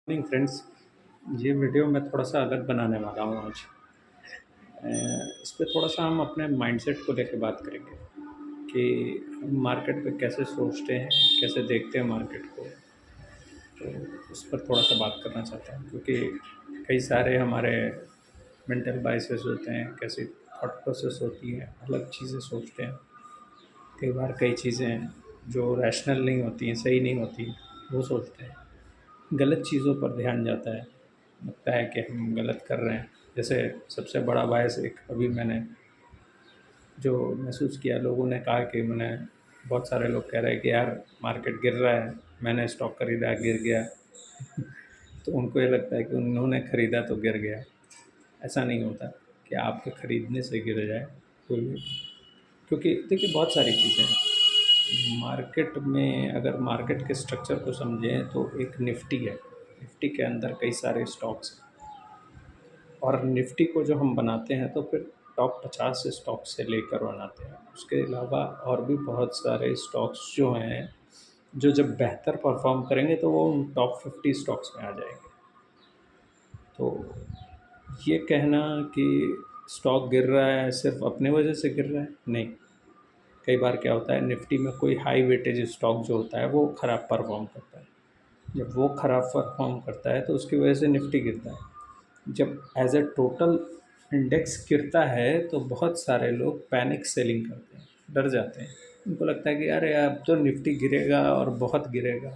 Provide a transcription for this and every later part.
Morning friends. ये video मैं थोड़ा-सा अलग बनाने वाला हूँ आज। इस पे थोड़ा-सा हम अपने माइंडसेट को लेके बात करेंगे कि हम मार्केट पे कैसे सोचते हैं, कैसे देखते हैं मार्केट को। तो उस पर थोड़ा-सा बात करना चाहता हूँ क्योंकि कई सारे हमारे मेंटल बायसेस होते हैं, कैसी थॉट प्रोसेस होती है, अलग चीज़ें सोचते हैं। कई बार कई चीज़ें जो रैशनल नहीं होती हैं, सही नहीं होती, वो सोचते हैं। गलत चीज़ों पर ध्यान जाता है, लगता है कि हम गलत कर रहे हैं। जैसे सबसे बड़ा बायस एक अभी मैंने जो महसूस किया, लोगों ने कहा कि बहुत सारे लोग कह रहे हैं कि यार मार्केट गिर रहा है, मैंने स्टॉक खरीदा गिर गया। तो उनको ये लगता है कि उन्होंने ख़रीदा तो गिर गया। ऐसा नहीं होता कि आपके ख़रीदने से गिर जाए कोई भी, क्योंकि देखिए बहुत सारी चीज़ें हैं मार्केट में। अगर मार्केट के स्ट्रक्चर को समझें तो एक निफ्टी है, निफ्टी के अंदर कई सारे स्टॉक्स हैं और निफ्टी को जो हम बनाते हैं तो फिर टॉप 50 स्टॉक से लेकर बनाते हैं। उसके अलावा और भी बहुत सारे स्टॉक्स जो हैं, जो जब बेहतर परफॉर्म करेंगे तो वो उन टॉप 50 स्टॉक्स में आ जाएंगे। तो ये कहना कि स्टॉक गिर रहा है सिर्फ अपने वजह से गिर रहा है, नहीं। कई बार क्या होता है, निफ्टी में कोई हाई वेटेज स्टॉक जो होता है वो ख़राब परफॉर्म करता है। जब वो ख़राब परफॉर्म करता है तो उसकी वजह से निफ्टी गिरता है। जब एज ए टोटल इंडेक्स गिरता है तो बहुत सारे लोग पैनिक सेलिंग करते हैं, डर जाते हैं। उनको लगता है कि अरे अब तो निफ्टी गिरेगा और बहुत गिरेगा।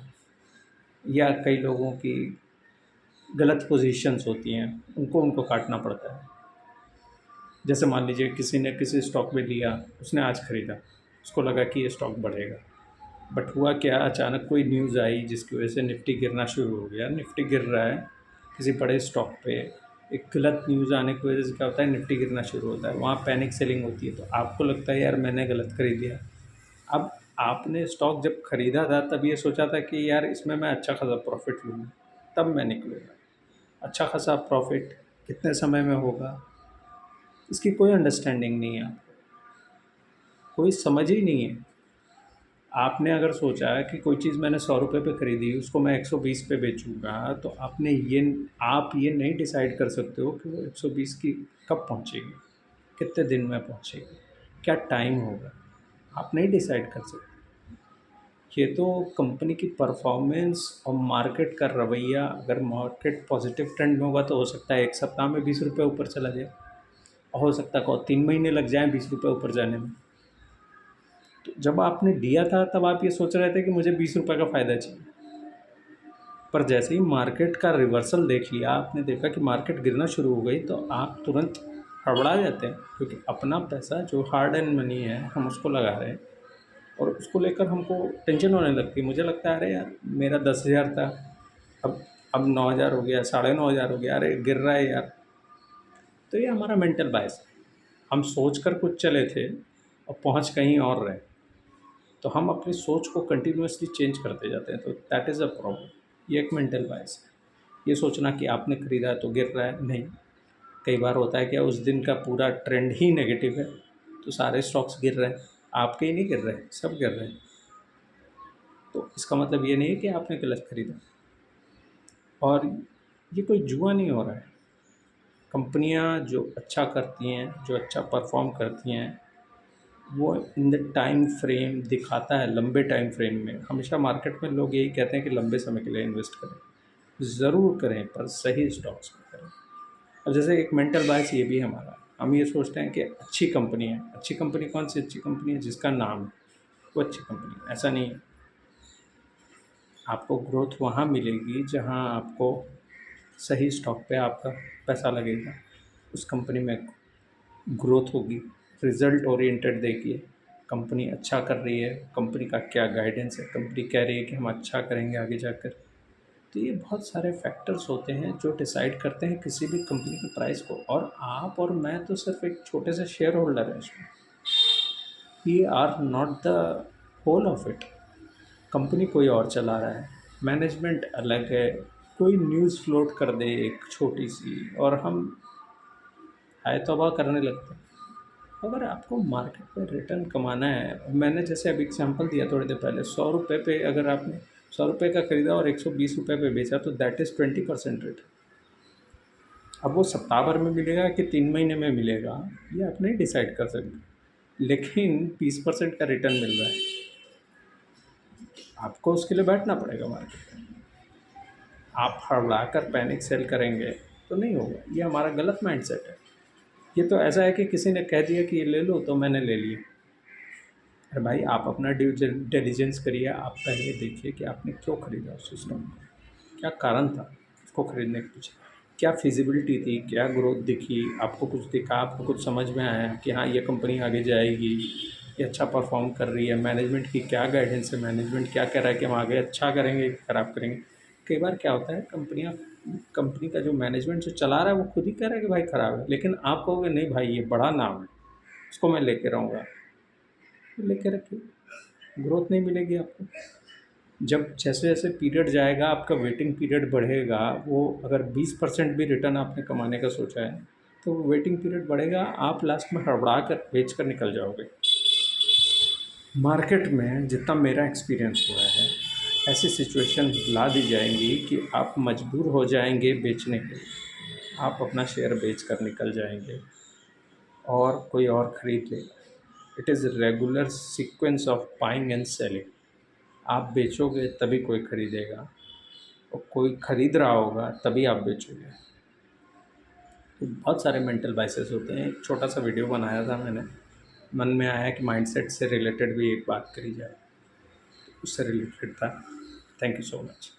या कई लोगों की गलत पोजीशंस होती हैं, उनको काटना पड़ता है। जैसे मान लीजिए किसी ने किसी स्टॉक में लिया, उसने आज ख़रीदा, उसको लगा कि ये स्टॉक बढ़ेगा, बट हुआ क्या, अचानक कोई न्यूज़ आई जिसकी वजह से निफ्टी गिरना शुरू हो गया। निफ्टी गिर रहा है किसी बड़े स्टॉक पे, एक गलत न्यूज़ आने की वजह से क्या होता है, निफ्टी गिरना शुरू होता है। वहाँ पैनिक सेलिंग होती है, तो आपको लगता है यार मैंने गलत खरीद लिया। अब आपने स्टॉक जब ख़रीदा था तब ये सोचा था कि यार इसमें मैं अच्छा खासा प्रॉफिट लूँगा, तब मैं निकलूँगा। अच्छा खासा प्रॉफिट कितने समय में होगा, इसकी कोई अंडरस्टैंडिंग नहीं है आपको, कोई समझ ही नहीं है। आपने अगर सोचा है कि कोई चीज़ मैंने 100 रुपये पे ख़रीदी, उसको मैं 120 पे बेचूँगा, तो आप ये नहीं डिसाइड कर सकते हो कि वो 120 की कब पहुँचेगी, कितने दिन में पहुँचेगी, क्या टाइम होगा, आप नहीं डिसाइड कर सकते। ये तो कंपनी की परफॉर्मेंस और मार्केट का रवैया, अगर मार्केट पॉजिटिव ट्रेंड में होगा तो हो सकता है 1 सप्ताह में 20 रुपये ऊपर चला जाए, और हो सकता है को 3 महीने लग जाएँ 20 रुपये ऊपर जाने में। तो जब आपने लिया था तब आप ये सोच रहे थे कि मुझे 20 रुपये का फ़ायदा चाहिए, पर जैसे ही मार्केट का रिवर्सल देख लिया, आपने देखा कि मार्केट गिरना शुरू हो गई, तो आप तुरंत हड़बड़ा जाते हैं, क्योंकि अपना पैसा जो हार्ड एंड मनी है हम उसको लगा रहे हैं और उसको लेकर हमको टेंशन होने लगती है। मुझे लगता है अरे यार मेरा 10,000 था, अब अब 9,000 हो गया, 9,500 हो गया, अरे गिर रहा है यार। तो ये हमारा मेंटल बायस है। हम सोच कर कुछ चले थे और पहुँच कहीं और रहे। तो हम अपनी सोच को कंटिन्यूअसली चेंज करते जाते हैं, तो दैट इज़ अ प्रॉब्लम। ये एक मेंटल बायस है। ये सोचना कि आपने ख़रीदा है तो गिर रहा है, नहीं। कई बार होता है कि उस दिन का पूरा ट्रेंड ही नेगेटिव है, तो सारे स्टॉक्स गिर रहे हैं, आपके ही नहीं गिर रहे, सब गिर रहे हैं। तो इसका मतलब ये नहीं है कि आपने गलत खरीदा। और ये कोई जुआ नहीं हो रहा है। कंपनियां जो अच्छा करती हैं, जो अच्छा परफॉर्म करती हैं, वो इन द टाइम फ्रेम दिखाता है, लंबे टाइम फ्रेम में। हमेशा मार्केट में लोग यही कहते हैं कि लंबे समय के लिए इन्वेस्ट करें, ज़रूर करें, पर सही स्टॉक्स में करें। अब जैसे एक मेंटल बायस ये भी है हमारा, हम ये सोचते हैं कि अच्छी कंपनी है। अच्छी कंपनी कौन सी अच्छी कंपनी है? जिसका नाम है वो अच्छी कंपनी है, ऐसा नहीं है। आपको ग्रोथ वहाँ मिलेगी जहाँ आपको सही स्टॉक पे आपका पैसा लगेगा, उस कंपनी में ग्रोथ होगी, रिज़ल्ट ओरिएंटेड देखिए, कंपनी अच्छा कर रही है, कंपनी का क्या गाइडेंस है, कंपनी कह रही है कि हम अच्छा करेंगे आगे जाकर। तो ये बहुत सारे फैक्टर्स होते हैं जो डिसाइड करते हैं किसी भी कंपनी के प्राइस को, और आप और मैं तो सिर्फ एक छोटे से शेयर होल्डर हैं इसमें। We are not the whole of it. Company कोई और चला रहा है, मैनेजमेंट अलग है, कोई न्यूज़ फ्लोट कर दे एक छोटी सी और हम हाय तौबा करने लगते हैं। अगर आपको मार्केट में रिटर्न कमाना है, मैंने जैसे अभी एग्जांपल दिया थोड़ी देर पहले, 100 रुपये पे अगर आपने ₹100 का खरीदा और ₹120 पे बेचा तो दैट इज़ 20% रिटर्न। अब वो सप्ताह भर में मिलेगा कि 3 महीने में मिलेगा, ये आप नहीं डिसाइड कर सकते। लेकिन 20% का रिटर्न मिल रहा है, आपको उसके लिए बैठना पड़ेगा मार्केट में। आप हड़बड़ाकर पैनिक सेल करेंगे तो नहीं होगा, ये हमारा गलत माइंडसेट है। ये तो ऐसा है कि किसी ने कह दिया कि ये ले लो तो मैंने ले लिया। अरे भाई, आप अपना ड्यू डिलिजेंस करिए, आप पहले देखिए कि आपने क्यों खरीदा उस स्टॉक को, क्या कारण था उसको खरीदने के पीछे, क्या फिजिबिलिटी थी, क्या ग्रोथ दिखी, आपको कुछ दिखा, आपको कुछ समझ में आया कि हाँ ये कंपनी आगे जाएगी, ये अच्छा परफॉर्म कर रही है, मैनेजमेंट की क्या गाइडेंस है, मैनेजमेंट क्या कह रहा है कि हम आगे अच्छा करेंगे ख़राब करेंगे। कई बार क्या होता है, कंपनी का जो मैनेजमेंट जो चला रहा है वो खुद ही कह रहा है कि भाई ख़राब है, लेकिन आप कहोगे नहीं भाई ये बड़ा नाम है, उसको मैं लेके रहूँगा, तो लेके रखिए, ग्रोथ नहीं मिलेगी आपको। जब जैसे-जैसे पीरियड जाएगा, आपका वेटिंग पीरियड बढ़ेगा, वो अगर 20% भी रिटर्न आपने कमाने का सोचा है, तो वेटिंग पीरियड बढ़ेगा, आप लास्ट में हड़बड़ा कर बेच कर निकल जाओगे। मार्केट में जितना मेरा एक्सपीरियंस हुआ है, ऐसी सिचुएशन ला दी जाएँगी कि आप मजबूर हो जाएँगे बेचने के लिए। आप अपना शेयर बेच कर निकल जाएँगे और कोई और खरीद लेगा। It is regular sequence of buying and selling. आप बेचोगे तभी कोई खरीदेगा और कोई खरीद रहा होगा तभी आप बेचोगे। तो बहुत सारे मेंटल बाइसेस होते हैं। एक छोटा-सा वीडियो बनाया था मैंने, मन में आया कि माइंडसेट से रिलेटेड भी एक बात करी जाए, उससे रिलेटेड था। Thank you so much.